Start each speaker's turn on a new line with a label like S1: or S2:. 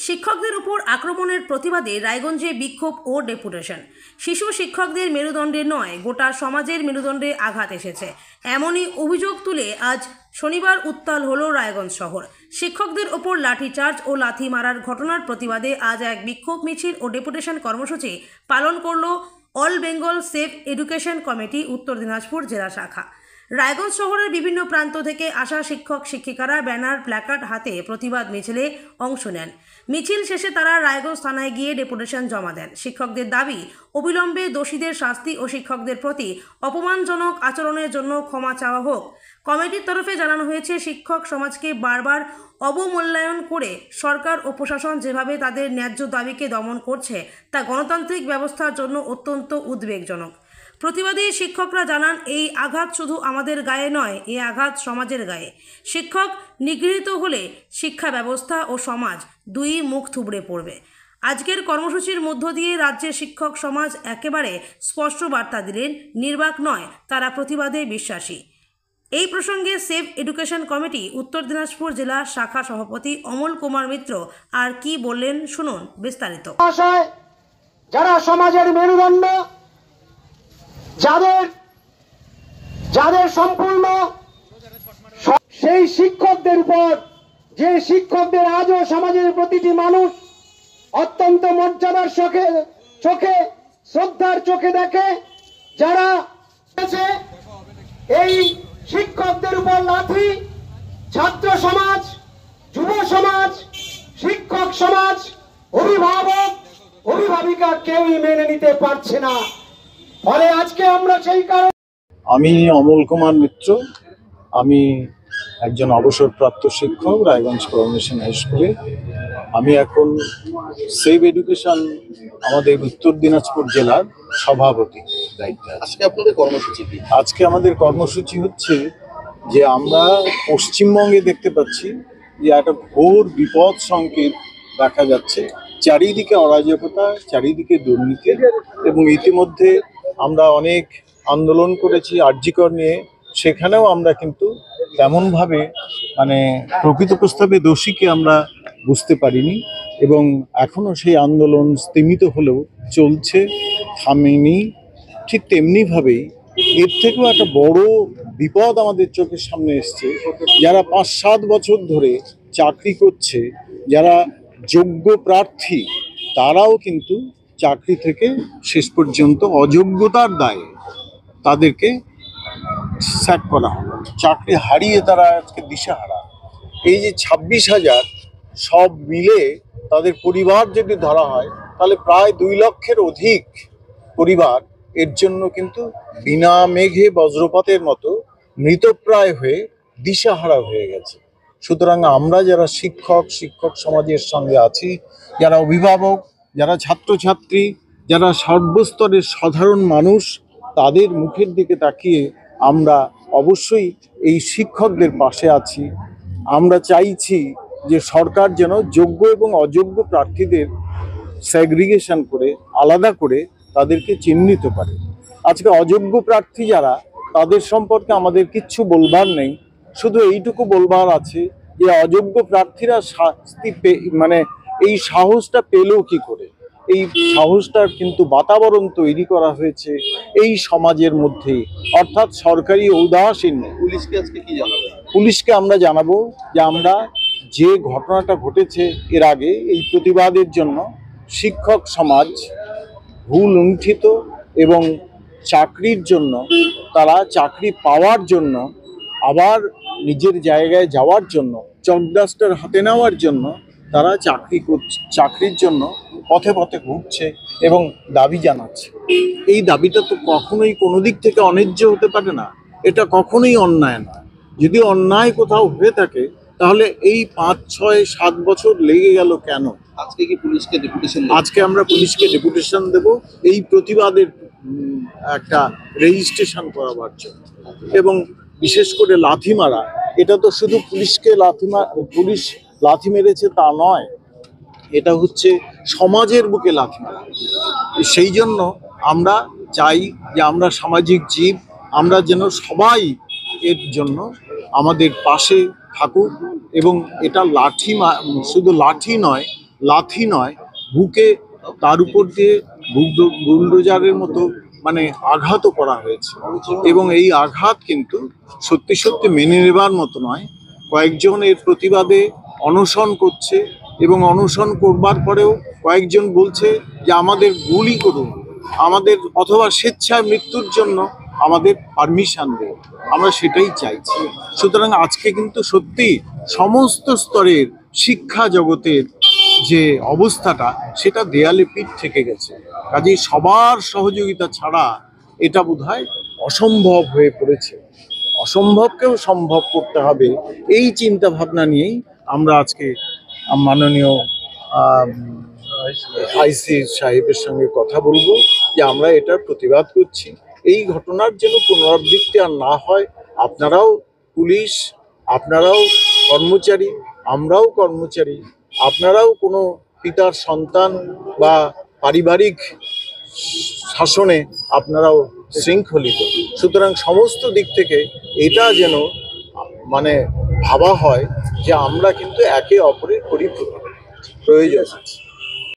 S1: শিক্ষকদের উপর আক্রমণের প্রতিবাদে রায়গঞ্জে বিক্ষোভ ও ডেপুটেশন। শিশু শিক্ষকদের মেরুদণ্ডে নয়, গোটা সমাজের মেরুদণ্ডে আঘাত এসেছে, এমনই অভিযোগ তুলে আজ শনিবার উত্তাল হলো রায়গঞ্জ শহর। শিক্ষকদের ওপর লাঠিচার্জ ও লাথি মারার ঘটনার প্রতিবাদে আজ এক বিক্ষোভ মিছিল ও ডেপুটেশন কর্মসূচি পালন করল all Bengal safe education committee উত্তর দিনাজপুর জেলা শাখা। রায়গঞ্জ শহরের বিভিন্ন প্রান্ত থেকে আসা শিক্ষক শিক্ষিকারা ব্যানার প্ল্যাকার্ড হাতে প্রতিবাদ মিছিলে অংশ নেন। মিছিল শেষে তারা রায়গঞ্জ থানায় গিয়ে ডেপুটেশন জমা দেন। শিক্ষকদের দাবি, অবিলম্বে দোষীদের শাস্তি ও শিক্ষকদের প্রতি অপমানজনক আচরণের জন্য ক্ষমা চাওয়া হোক। কমিটির তরফে জানানো হয়েছে, শিক্ষক সমাজকে বারবার অবমূল্যায়ন করে সরকার ও প্রশাসন যেভাবে তাদের ন্যায্য দাবিকে দমন করছে তা গণতান্ত্রিক ব্যবস্থার জন্য অত্যন্ত উদ্বেগজনক। প্রতিবাদী শিক্ষকরা জানান, এই আঘাত শুধু আমাদের গায়ে নয়, এই আঘাত সমাজের গায়ে। শিক্ষক নিগৃহীত হলে শিক্ষা ব্যবস্থা ও সমাজ দুই মুখ থুবড়ে পড়বে। আজকের কর্মসূচির মধ্য দিয়ে রাজ্যের শিক্ষক সমাজ একেবারে স্পষ্ট বার্তা দিলেন, নির্বাক নয়, তারা প্রতিবাদে বিশ্বাসী। এই প্রসঙ্গে সেফ এডুকেশন কমিটি উত্তর দিনাজপুর জেলা শাখা সভাপতি অমল কুমার মিত্র আর কি বললেন শুনুন বিস্তারিত।
S2: যারা সমাজের মেরুদণ্ড, যাদের সম্পূর্ণ সেই শিক্ষকদের উপর, যে শিক্ষকদের আজও সমাজের প্রতিটি মানুষ অত্যন্ত মর্যাদার চোখে শ্রদ্ধার চোখে দেখে, যারা এই শিক্ষকদের উপর লাঠি ছাত্র সমাজ, যুব সমাজ, শিক্ষক সমাজ, অভিভাবিকা কেউই মেনে নিতে পারছে না। ফলে আজকে আমরা সেই কারণে
S3: আমি অমল কুমার মিত্র, আমি একজন অবসরপ্রাপ্ত শিক্ষক রায়গঞ্জ কমিউনিকেশন হাই স্কুলে। আমি এখন সেভ এডুকেশন আমাদের উত্তর দিনাজপুর জেলার সভাপতি দায়িত্বে।
S4: আজকে আপনাদের কর্মসূচি কি?
S3: আজকে আমাদের কর্মসূচি হচ্ছে যে আমরা পশ্চিমবঙ্গে দেখতে পাচ্ছি যে একটা ঘোর বিপদ সংকেত দেখা যাচ্ছে। চারিদিকে অরাজকতা, চারিদিকে দুর্নীতি, এবং ইতিমধ্যে আমরা অনেক আন্দোলন করেছি আরজিকর নিয়ে, সেখানেও আমরা কিন্তু তেমনভাবে প্রকৃতপক্ষে দোষীকে আমরা বুঝতে পারিনি, এবং এখনও সেই আন্দোলন স্তীমিত হলেও চলছে, থামেনি। ঠিক তেমনিভাবেই এর থেকেও একটা বড় বিপদ আমাদের চোখের সামনে এসছে। যারা 5-7 বছর ধরে চাকরি করছে, যারা যোগ্য প্রার্থী, তারাও কিন্তু চাকরি থেকে শেষ পর্যন্ত অযোগ্যতার দায়ে তাদেরকে স্যাক করা হলো, চাকরি হারিয়ে তারা আজকে দিশেহারা। এই যে 26,000 সব মিলে তাদের পরিবার যদি ধরা হয়, তাহলে প্রায় 2 লক্ষের অধিক পরিবার এর জন্য কিন্তু বিনা মেঘে বজ্রপাতের মতো মৃতপ্রায় হয়ে দিশেহারা হয়ে গেছে। সুতরাং আমরা যারা শিক্ষক সমাজের সঙ্গে আছি, যারা অভিভাবক, যারা ছাত্রছাত্রী, যারা সর্বস্তরের সাধারণ মানুষ, তাদের মুখের দিকে তাকিয়ে আমরা অবশ্যই এই শিক্ষকদের পাশে আছি। আমরা চাইছি যে সরকার যেন যোগ্য এবং অযোগ্য প্রার্থীদের সেগ্রিগেশন করে, আলাদা করে তাদেরকে চিহ্নিত করে। আজকে অযোগ্য প্রার্থী যারা, তাদের সম্পর্কে আমাদের কিচ্ছু বলবার নেই, শুধু এইটুকু বলবার আছে যে অযোগ্য প্রার্থীরা শাস্তি এই সাহসটা পেল কি করে। এই সাহসটার কিন্তু বাতাবরণ তৈরি করা হয়েছে এই সমাজের মধ্যে, অর্থাৎ সরকারি ঔদাসীন।
S4: পুলিশকে আজকে কি জানাবে?
S3: পুলিশকে আমরা জানাবো যে আমরা যে ঘটনাটা ঘটেছে এর আগে, এই প্রতিবাদের জন্য শিক্ষক সমাজ ভুল লুণ্ঠিত, এবং চাকরির জন্য, তারা চাকরি পাওয়ার জন্য, আবার নিজের জায়গায় যাওয়ার জন্য, চকডাস্টার হাতে নেওয়ার জন্য তারা চাকরির জন্য পথে পথে ঘুরছে এবং দাবি জানাচ্ছে। এই দাবিটা তো কখনোই কোনো দিক থেকে অন্যায্য হতে পারে না, এটা কখনোই অন্যায় না। যদি অন্যায় কোথাও হয়ে থাকে, তাহলে এই 5, 6, 7 বছর লেগে গেল কেন?
S4: আজকে কি পুলিশকে ডেপুটেশন?
S3: আজকে আমরা পুলিশকে ডেপুটেশন দেব এই প্রতিবাদের একটা রেজিস্ট্রেশন করাবার জন্য। এবং বিশেষ করে লাথি মারা, এটা তো শুধু পুলিশ লাথি মেরেছে তা নয়, এটা হচ্ছে সমাজের বুকে লাথি মারা। সেই জন্য আমরা চাই যে আমরা সামাজিক জীব, আমরা যেন সবাই এর জন্য আমাদের পাশে থাকুক, এবং এটা শুধু লাঠি নয়, লাথি নয়, বুকে তার উপর দিয়ে বুলডোজারের মতো মানে আঘাতও করা হয়েছে। এবং এই আঘাত কিন্তু সত্যি সত্যি মেনে নেবার মতো নয়। কয়েকজন এর প্রতিবাদে অনশন করছে এবং অনশন করবার পরেও কয়েকজন বলছে যে আমাদের গুলি করুন, আমাদের অথবা স্বেচ্ছায় মৃত্যুর জন্য আমাদের পারমিশন দেন। আমরা সেটাই চাইছি। সুতরাং আজকে কিন্তু সত্যি সমস্ত স্তরের শিক্ষা জগতের যে অবস্থাটা সেটা দেয়ালে পিঠ থেকে গেছে। কাজেই সবার সহযোগিতা ছাড়া এটা বোধহয় অসম্ভব হয়ে পড়েছে। অসম্ভবকেও সম্ভব করতে হবে, এই চিন্তা ভাবনা নিয়েই আমরা আজকে মাননীয় আইসি সাহেবের সঙ্গে কথা বলবো যে আমরা এটার প্রতিবাদ করছি। এই ঘটনার যেন পুনরাবৃত্তি আর না হয়। আপনারাও পুলিশ, আপনারাও কর্মচারী, আমরাও কর্মচারী, আপনারাও কোনো পিতার সন্তান বা পারিবারিক শাসনে আপনারাও শৃঙ্খলিত। সুতরাং সমস্ত দিক থেকে এটা যেন মানে ভাবা হয় যে আমরা কিন্তু একে অপরের পরিপূরক, প্রয়োজন আছে।